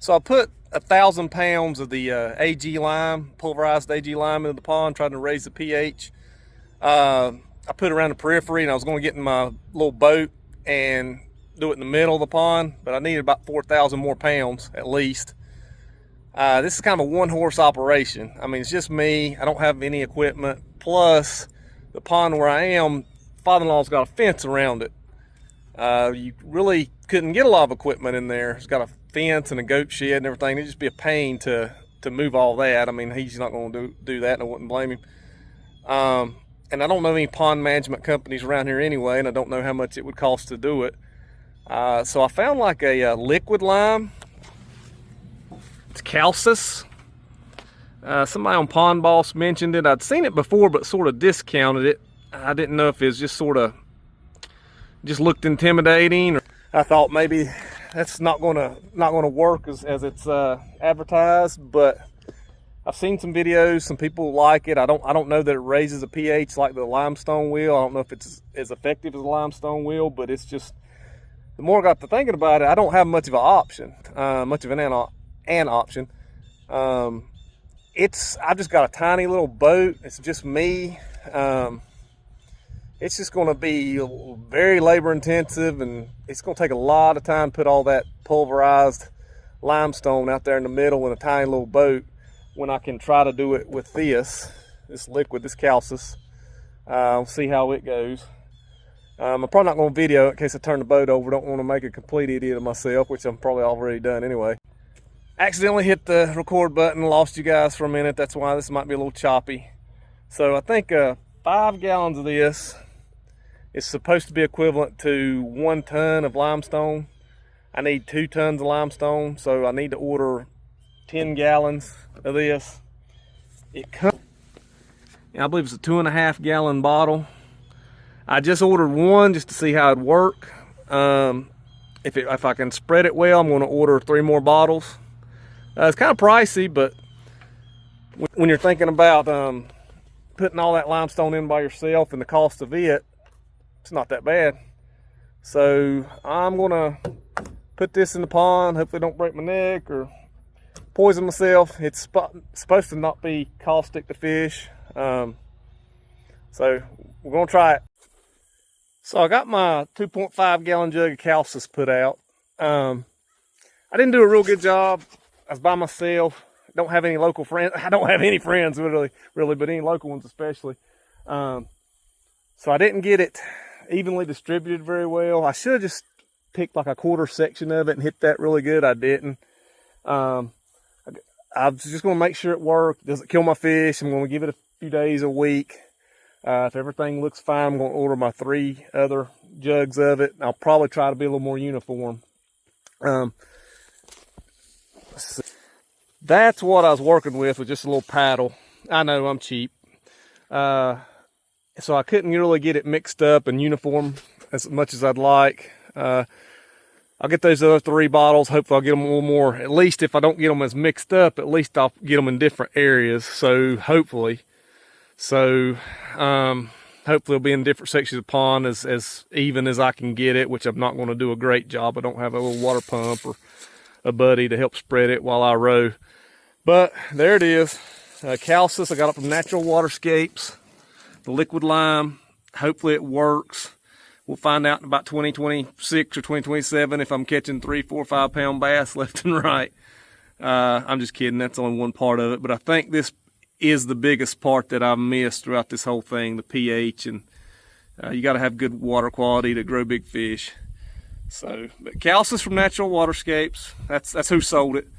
So I put 1,000 pounds of the AG lime, pulverized AG lime, into the pond, trying to raise the pH. I put it around the periphery, and I was going to get in my little boat and do it in the middle of the pond, but I needed about 4,000 more pounds at least. This is kind of a one-horse operation. I mean, it's just me. I don't have any equipment. Plus, the pond where I am, father-in-law's got a fence around it. You really couldn't get a lot of equipment in there. It's got a fence and a goat shed and everything. It'd just be a pain to move all that. I mean, he's not going to do that, and I wouldn't blame him. And I don't know any pond management companies around here anyway, and I don't know how much it would cost to do it. So I found like a liquid lime. It's Calcis. Somebody on Pond Boss mentioned it. I'd seen it before, but sort of discounted it. I didn't know if it was just sort of looked intimidating, or I thought maybe that's not gonna work as it's advertised. But I've seen some videos. Some people like it. I don't know that it raises the pH like the limestone will. I don't know if it's as effective as the limestone will, but it's just, the more I got to thinking about it, I don't have much of an option, an option. I've just got a tiny little boat. It's just me. It's just going to be very labor intensive, and it's going to take a lot of time to put all that pulverized limestone out there in the middle in a tiny little boat, when I can try to do it with this liquid, this Calcis. I'll see how it goes. I'm probably not going to video it in case I turn the boat over. Don't want to make a complete idiot of myself, which I'm probably already done anyway. Accidentally hit the record button, lost you guys for a minute. That's why this might be a little choppy. So I think 5 gallons of this is supposed to be equivalent to 1 ton of limestone. I need 2 tons of limestone, so I need to order 10 gallons of this. It comes, I believe it's a 2.5 gallon bottle. I just ordered one just to see how it'd work. If I can spread it well, I'm going to order 3 more bottles. It's kind of pricey, but when you're thinking about putting all that limestone in by yourself and the cost of it, it's not that bad. So I'm going to put this in the pond. Hopefully don't break my neck or poison myself. It's supposed to not be caustic to fish. So we're going to try it. So I got my 2.5 gallon jug of Calcis put out. I didn't do a real good job. I was by myself. Don't have any local friends. I don't have any friends really, but any local ones especially. So I didn't get it evenly distributed very well. I should have just picked like a quarter section of it and hit that really good. I didn't. I was just going to make sure it worked. Doesn't kill my fish. I'm going to give it a few days, a week. If everything looks fine, I'm going to order my 3 other jugs of it. I'll probably try to be a little more uniform. That's what I was working with just a little paddle. I know I'm cheap. So I couldn't really get it mixed up and uniform as much as I'd like. I'll get those other 3 bottles. Hopefully I'll get them a little more. At least if I don't get them as mixed up, at least I'll get them in different areas. So hopefully. Hopefully it'll be in different sections of the pond as even as I can get it, which I'm not going to do a great job. I don't have a little water pump or a buddy to help spread it while I row. But there it is. Calcis, I got it from Natural Waterscapes. The liquid lime. Hopefully it works. We'll find out in about 2026 or 2027 if I'm catching 3, 4, 5 pound bass left and right. I'm just kidding. That's only one part of it. But I think this is the biggest part that I've missed throughout this whole thing, the pH. And you got to have good water quality to grow big fish. So, but Calcis from Natural Waterscapes. That's who sold it.